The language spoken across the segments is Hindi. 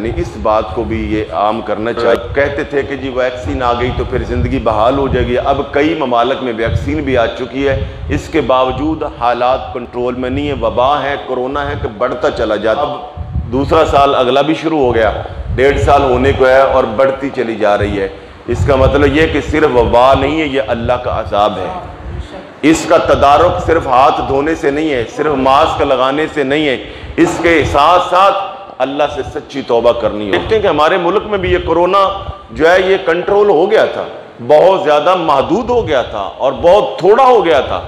यानी इस बात को भी ये आम करना चाहिए। कहते थे कि जी वैक्सीन आ गई तो फिर ज़िंदगी बहाल हो जाएगी। अब कई ममालिक में वैक्सीन भी आ चुकी है, इसके बावजूद हालात कंट्रोल में नहीं है, वबा है, कोरोना है कि बढ़ता चला जाता। अब दूसरा साल अगला भी शुरू हो गया, 1.5 साल होने को है और बढ़ती चली जा रही है। इसका मतलब ये कि सिर्फ वबा नहीं है, ये अल्लाह का अज़ाब है। इसका तदारुक सिर्फ हाथ धोने से नहीं है, सिर्फ मास्क लगाने से नहीं है, इसके साथ साथ अल्लाह से सच्ची तौबा करनी है। देखते हैं कि हमारे मुल्क में भी ये कोरोना जो है ये कंट्रोल हो गया था, बहुत ज़्यादा महदूद हो गया था और बहुत थोड़ा हो गया था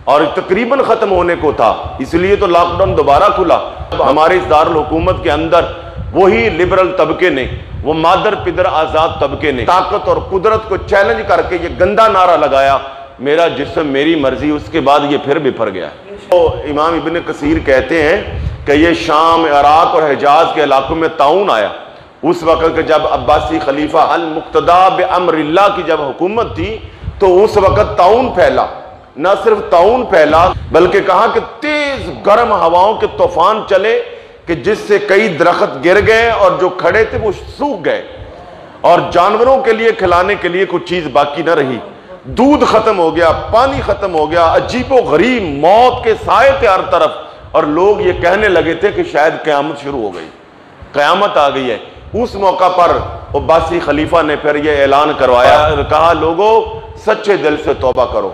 और तकरीबन ख़त्म होने को था, इसलिए तो लॉकडाउन दोबारा खुला। हमारे इस दारुल हुकूमत के अंदर वही लिबरल तबके ने, वो मादर पिदर आज़ाद तबके ने ताकत और कुदरत को चैलेंज करके ये गंदा नारा लगाया, मेरा जिस्म मेरी मर्जी। उसके बाद ये फिर बिफर गया। तो इमाम इब्न कसीर कहते हैं कि ये शाम, इराक और हिजाज के इलाकों में ताउन आया। उस वक़्त जब अब्बासी खलीफा अल मुक्तदा बि अम्रिल्लाह की जब हुकूमत थी तो उस वक़्त ताउन फैला। न सिर्फ ताउन फैला बल्कि कहा कि तेज गर्म हवाओं के तूफान चले कि जिससे कई दरख्त गिर गए और जो खड़े थे वो सूख गए और जानवरों के लिए खिलाने के लिए कुछ चीज़ बाकी न रही। दूध खत्म हो गया, पानी खत्म हो गया, अजीबो गरीब मौत के साए थे हर तरफ और लोग ये कहने लगे थे कि शायद क़यामत शुरू हो गई, क़यामत आ गई है। उस मौका पर अब्बासी खलीफा ने फिर ये ऐलान करवाया, कहा लोगों सच्चे दिल से तौबा करो,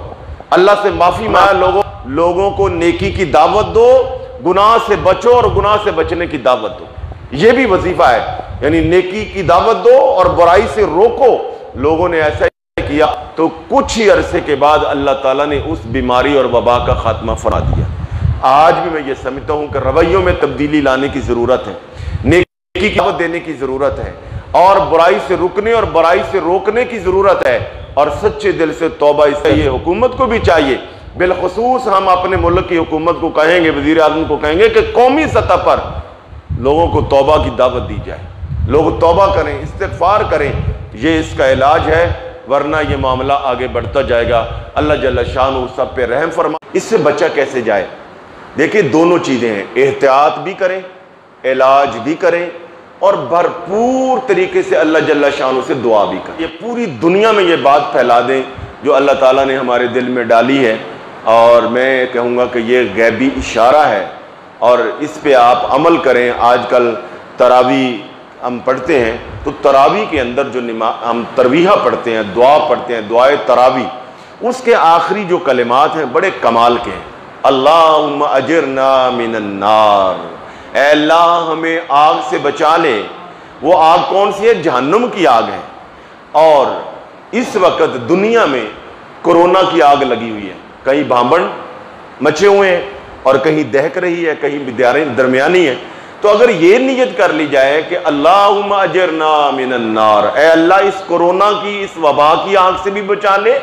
अल्लाह से माफ़ी मांगो, लोगों को नेकी की दावत दो, गुनाह से बचो और गुनाह से बचने की दावत दो। ये भी वजीफा है, यानी नेकी की दावत दो और बुराई से रोको। लोगों ने ऐसा किया तो कुछ ही अरसे के बाद अल्लाह ताला ने उस बीमारी और वबा का खात्मा फरमा दिया। आज भी मैं ये समझता हूं कि रवैयों में तब्दीली लाने की जरूरत है, नेकी की दावत देने की जरूरत है और बुराई से रुकने और बुराई से रोकने की जरूरत है और सच्चे दिल से तौबा इससे ये हुकूमत को भी चाहिए। बिलखुसूस हम अपने मुल्क की हुकूमत को कहेंगे, वजीर आज़म को कहेंगे कि कौमी सतह पर लोगों को तौबा की दावत दी जाए, लोग तौबा करें, इस्तिग़फ़ार करें, ये इसका इलाज है, वरना ये मामला आगे बढ़ता जाएगा। अल्लाह जल्ल शान सब पे रहम फरमा। इससे बचा कैसे जाए? देखिए दोनों चीज़ें हैं, एहतियात भी करें, इलाज भी करें और भरपूर तरीके से अल्लाह जल्ल शान से दुआ भी करें। ये पूरी दुनिया में ये बात फैला दें जो अल्लाह ताला ने हमारे दिल में डाली है और मैं कहूँगा कि ये गैबी इशारा है और इस पे आप अमल करें। आजकल तरावी हम पढ़ते हैं तो तरावी के अंदर जो हम तरवीहा पढ़ते हैं, दुआ पढ़ते हैं, दुआए तरावी, उसके आखिरी जो कलिमात हैं बड़े कमाल के हैं। अल्लाहुम्मा अजिरना मिनन नार, ऐ अल्लाह हमें आग से बचा ले। वो आग कौन सी है? जहन्नुम की आग है। और इस वक्त दुनिया में कोरोना की आग लगी हुई है, कहीं भांबड़ मचे हुए हैं और कहीं दहक रही है, कहीं दरमियानी है। तो अगर ये नियत कर ली जाए कि अल्लाहुम्मा अजिरना मिनन नार, ऐ अल्लाह इस कोरोना की, इस वबा की आग से भी बचा ले,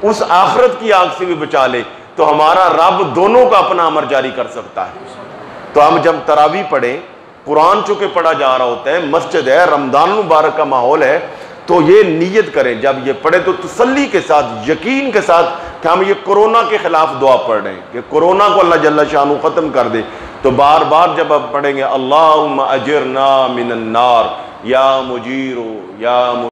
उस आखिरत की आग से भी बचा ले, तो हमारा रब दोनों का अपना अमर जारी कर सकता है। तो हम जब तरावी पढ़ें, कुरान चूंकि पढ़ा जा रहा होता है, मस्जिद है, रमजान मुबारक का माहौल है, तो ये नियत करें जब ये पढ़े तो तसल्ली के साथ, यकीन के साथ कि हम ये कोरोना के खिलाफ दुआ पढ़ रहे हैं कि कोरोना को अल्लाह जल्ल शानु ख़त्म कर दे। तो बार बार जब आप पढ़ेंगे अल्लाहुम्मा अजिरना मिनन नार, या मुजीरो या